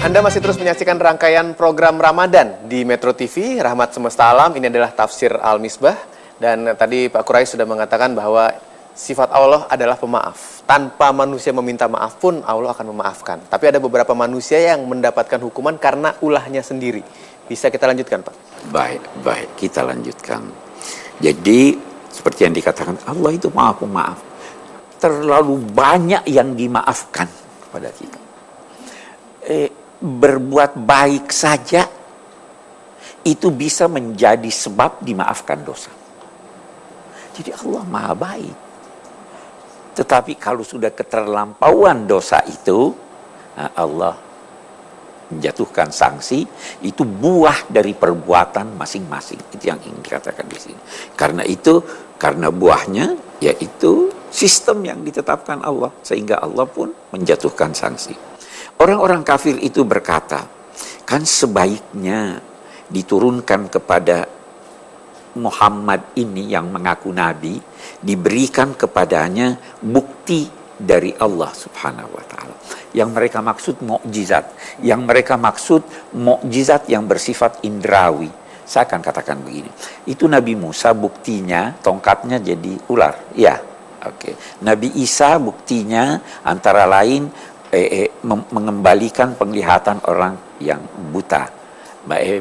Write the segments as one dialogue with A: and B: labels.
A: Anda masih terus menyaksikan rangkaian program Ramadan di Metro TV, Rahmat Semesta Alam. Ini adalah Tafsir Al-Misbah. Dan tadi Pak Quraisy sudah mengatakan bahwa sifat Allah adalah pemaaf. Tanpa manusia meminta maaf pun Allah akan memaafkan. Tapi ada beberapa manusia yang mendapatkan hukuman karena ulahnya sendiri. Bisa kita lanjutkan, Pak?
B: Baik, kita lanjutkan. Jadi, seperti yang dikatakan, Allah itu maha pemaaf. Terlalu banyak yang dimaafkan kepada kita. Berbuat baik saja itu bisa menjadi sebab dimaafkan dosa. Jadi Allah maha baik. Tetapi kalau sudah keterlampauan dosa itu, Allah menjatuhkan sanksi, itu buah dari perbuatan masing-masing. Itu yang ingin dikatakan di sini. Karena itu, karena buahnya yaitu sistem yang ditetapkan Allah, sehingga Allah pun menjatuhkan sanksi. Orang-orang kafir itu berkata, kan sebaiknya diturunkan kepada Muhammad ini yang mengaku nabi, diberikan kepadanya bukti dari Allah Subhanahu wa taala. Yang mereka maksud mukjizat, yang mereka maksud mukjizat yang bersifat indrawi. Saya akan katakan begini. Itu Nabi Musa buktinya tongkatnya jadi ular. Ya. Oke. Nabi Isa buktinya antara lain mengembalikan penglihatan orang yang buta,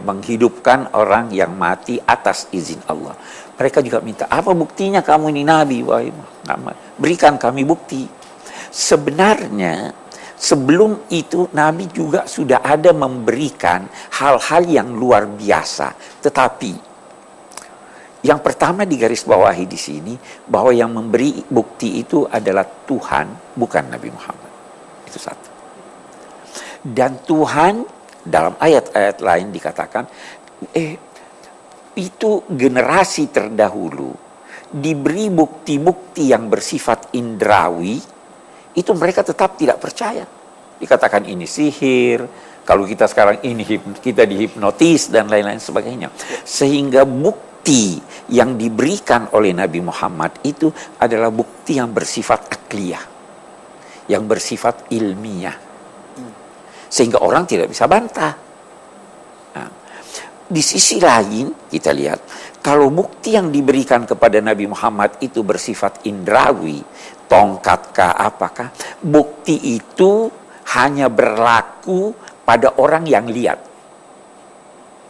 B: menghidupkan orang yang mati atas izin Allah. Mereka juga minta, apa buktinya kamu ini nabi? Wahai Muhammad, berikan kami bukti. Sebenarnya sebelum itu nabi juga sudah ada memberikan hal-hal yang luar biasa. Tetapi yang pertama digarisbawahi di sini bahwa yang memberi bukti itu adalah Tuhan, bukan Nabi Muhammad. Itu satu. Dan Tuhan dalam ayat-ayat lain dikatakan itu generasi terdahulu diberi bukti-bukti yang bersifat indrawi, itu mereka tetap tidak percaya. Dikatakan ini sihir, kalau kita sekarang ini kita dihipnotis dan lain-lain sebagainya. Sehingga bukti yang diberikan oleh Nabi Muhammad itu adalah bukti yang bersifat akliyah, yang bersifat ilmiah, sehingga orang tidak bisa bantah. Nah, di sisi lain kita lihat, kalau bukti yang diberikan kepada Nabi Muhammad itu bersifat indrawi, tongkatkah apakah, bukti itu hanya berlaku pada orang yang lihat.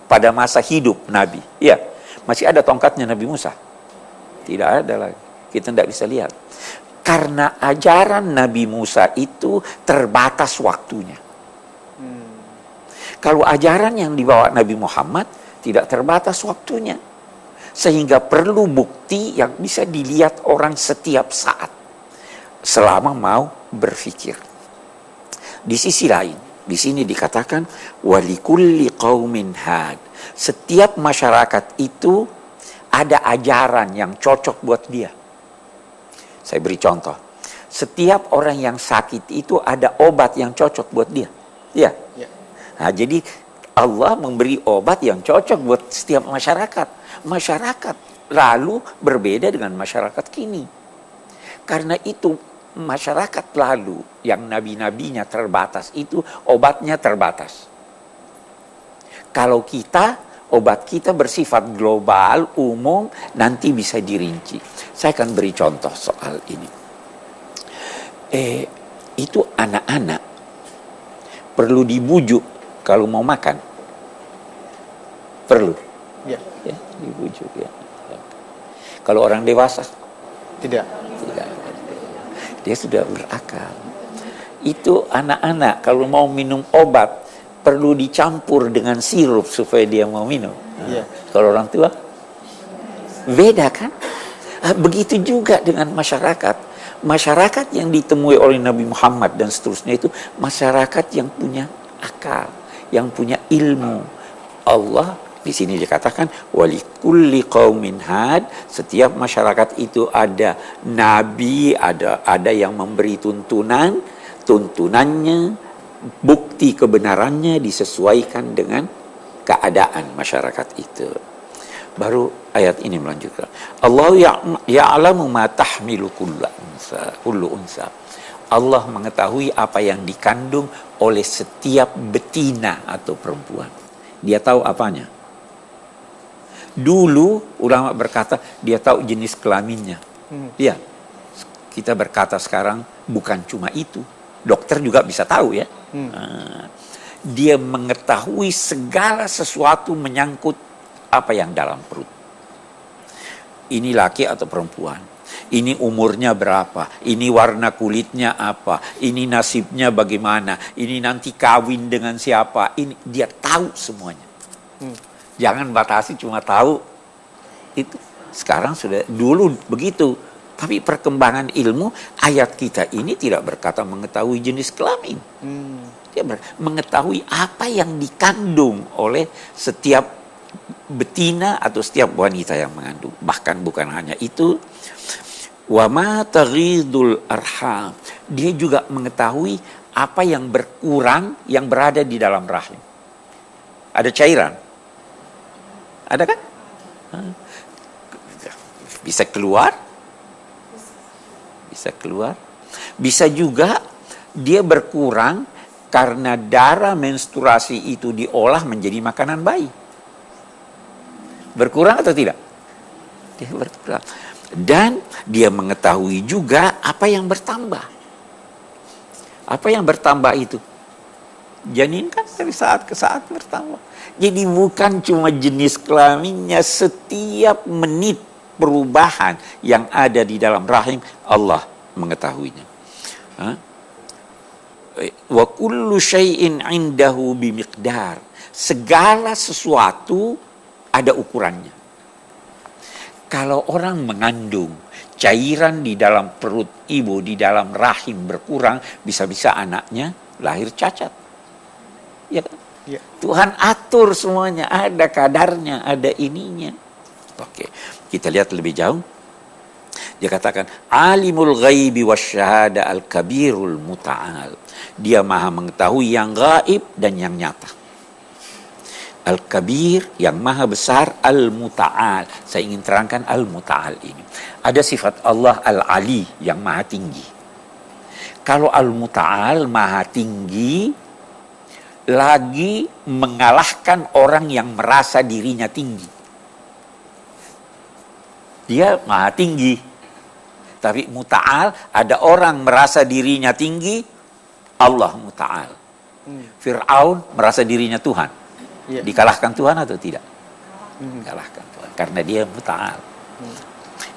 B: Pada masa hidup Nabi, ya, masih ada tongkatnya Nabi Musa? Tidak ada lagi, kita tidak bisa lihat. Karena ajaran Nabi Musa itu terbatas waktunya. Kalau ajaran yang dibawa Nabi Muhammad tidak terbatas waktunya. Sehingga perlu bukti yang bisa dilihat orang setiap saat. Selama mau berpikir. Di sisi lain, di sini dikatakan, walikulli qaumin had. Setiap masyarakat itu ada ajaran yang cocok buat dia. Saya beri contoh. Setiap orang yang sakit itu ada obat yang cocok buat dia. Ya. Nah, jadi Allah memberi obat yang cocok buat setiap masyarakat. Masyarakat lalu berbeda dengan masyarakat kini. Karena itu masyarakat lalu yang nabi-nabinya terbatas itu obatnya terbatas. Kalau kita, obat kita bersifat global, umum, nanti bisa dirinci. Saya akan beri contoh soal ini. Itu anak-anak perlu dibujuk kalau mau makan. Perlu. Ya, dibujuk ya. Kalau orang dewasa?
A: Tidak.
B: Dia sudah berakal. Itu anak-anak kalau mau minum obat perlu dicampur dengan sirup supaya dia mau minum. Nah, kalau orang tua beda kan? Begitu juga dengan masyarakat. Masyarakat yang ditemui oleh Nabi Muhammad dan seterusnya itu masyarakat yang punya akal, yang punya ilmu. Allah di sini dikatakan walikulli qaumin had, setiap masyarakat itu ada nabi, ada yang memberi tuntunannya, bukti kebenarannya disesuaikan dengan keadaan masyarakat itu. Baru ayat ini melanjutkan. Allah ya'lamu ma tahmilu kullu unsa. Allah mengetahui apa yang dikandung oleh setiap betina atau perempuan. Dia tahu apanya. Dulu ulama berkata dia tahu jenis kelaminnya. Ya, kita berkata sekarang bukan cuma itu. Dokter juga bisa tahu ya. Dia mengetahui segala sesuatu menyangkut apa yang dalam perut. Ini laki atau perempuan. Ini umurnya berapa, ini warna kulitnya apa, ini nasibnya bagaimana, ini nanti kawin dengan siapa, ini dia tahu semuanya. Jangan batasi cuma tahu itu. Sekarang sudah, dulu begitu. Tapi perkembangan ilmu, ayat kita ini tidak berkata mengetahui jenis kelamin. Dia mengetahui apa yang dikandung oleh setiap betina atau setiap wanita yang mengandung. Bahkan bukan hanya itu, wa ma taghidul arham. Dia juga mengetahui apa yang berkurang yang berada di dalam rahim. Ada cairan. Ada kan? Bisa keluar. Bisa keluar. Bisa juga dia berkurang karena darah menstruasi itu diolah menjadi makanan bayi. Berkurang atau tidak? Dia berkurang. Dan dia mengetahui juga apa yang bertambah. Apa yang bertambah itu? Janin kan dari saat ke saat bertambah. Jadi bukan cuma jenis kelaminnya, setiap menit perubahan yang ada di dalam rahim Allah mengetahuinya. Wa kullu syai'in 'indahu bimiqdar. Segala sesuatu ada ukurannya. Kalau orang mengandung cairan di dalam perut ibu, di dalam rahim berkurang, bisa-bisa anaknya lahir cacat. Ya kan? Ya. Tuhan atur semuanya, ada kadarnya, ada ininya. Oke, kita lihat lebih jauh. Dia katakan, alimul ghaibi wasyahada al-kabirul muta'al. Dia maha mengetahui yang gaib dan yang nyata. Al-Kabir, yang maha besar, Al-Muta'al. Saya ingin terangkan Al-Muta'al ini. Ada sifat Allah Al-Ali, yang maha tinggi. Kalau Al-Muta'al, maha tinggi, lagi mengalahkan orang yang merasa dirinya tinggi. Dia maha tinggi. Tapi Muta'al, ada orang merasa dirinya tinggi, Allah Muta'al. Fir'aun merasa dirinya Tuhan. Ya. Dikalahkan Tuhan atau tidak? Dikalahkan Tuhan. Karena dia Muta'al.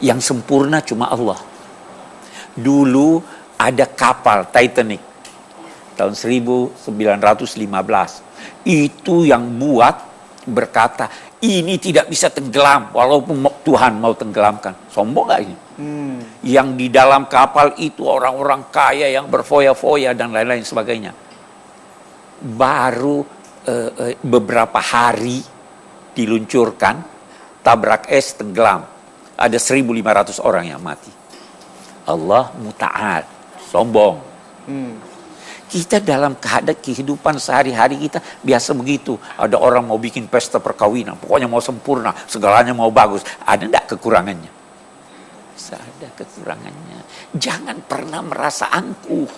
B: Yang sempurna cuma Allah. Dulu ada kapal Titanic. Tahun 1915. Itu yang buat berkata, ini tidak bisa tenggelam. Walaupun Tuhan mau tenggelamkan. Sombong gak ini? Yang di dalam kapal itu orang-orang kaya yang berfoya-foya dan lain-lain sebagainya. Baru beberapa hari diluncurkan, tabrak es, tenggelam. Ada 1.500 orang yang mati. Allah Muta'al, sombong. Kita dalam kehidupan sehari-hari kita biasa begitu. Ada orang mau bikin pesta perkawinan, pokoknya mau sempurna, segalanya mau bagus. Ada enggak kekurangannya? Bisa ada kekurangannya. Jangan pernah merasa angkuh.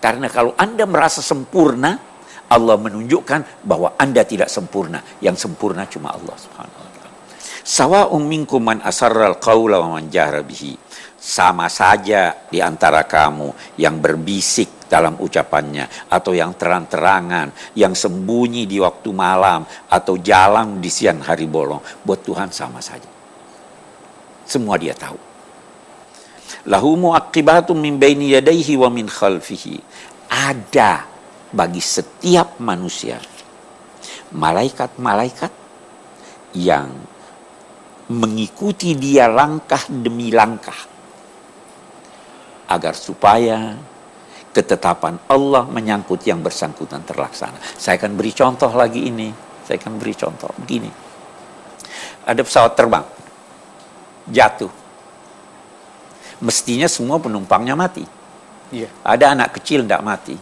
B: Karena kalau Anda merasa sempurna, Allah menunjukkan bahwa Anda tidak sempurna. Yang sempurna cuma Allah Subhanahu wa taala. Sawa'un minkum man asarral qaula wa man jahra bihi. Sama saja di antara kamu yang berbisik dalam ucapannya, atau yang terang-terangan, yang sembunyi di waktu malam, atau jalan di siang hari bolong. Buat Tuhan sama saja. Semua dia tahu. Lahu mu'aqibatum min baini yadayhi wa min khalfihi. Ada bagi setiap manusia malaikat-malaikat yang mengikuti dia langkah demi langkah agar supaya ketetapan Allah menyangkut yang bersangkutan terlaksana. Saya akan beri contoh lagi ini. Saya akan beri contoh begini. Ada pesawat terbang jatuh. Mestinya semua penumpangnya mati. Iya. Ada anak kecil tidak mati.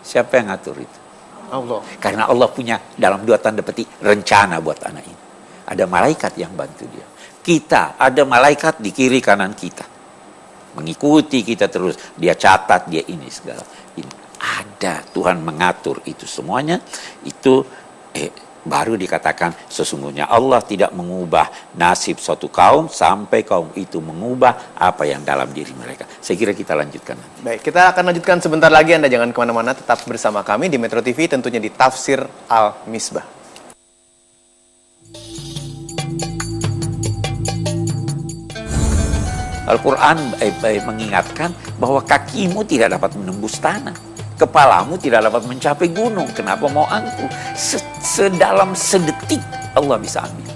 B: Siapa yang ngatur itu? Allah. Karena Allah punya dalam 2 tanda petik rencana buat anak ini. Ada malaikat yang bantu dia. Kita, ada malaikat di kiri kanan kita. mengikuti kita terus. Dia catat, dia ini segala. Ini ada, Tuhan mengatur itu semuanya. Itu baru dikatakan sesungguhnya Allah tidak mengubah nasib suatu kaum sampai kaum itu mengubah apa yang dalam diri mereka. Saya kira kita lanjutkan nanti.
A: Baik, kita akan lanjutkan sebentar lagi. Anda jangan kemana-mana, tetap bersama kami di Metro TV, tentunya di Tafsir Al-Misbah.
B: Al-Quran mengingatkan bahwa kakimu tidak dapat menembus tanah. Kepalamu tidak dapat mencapai gunung. Kenapa mau angkuh? Sedalam sedetik Allah bisa ambil.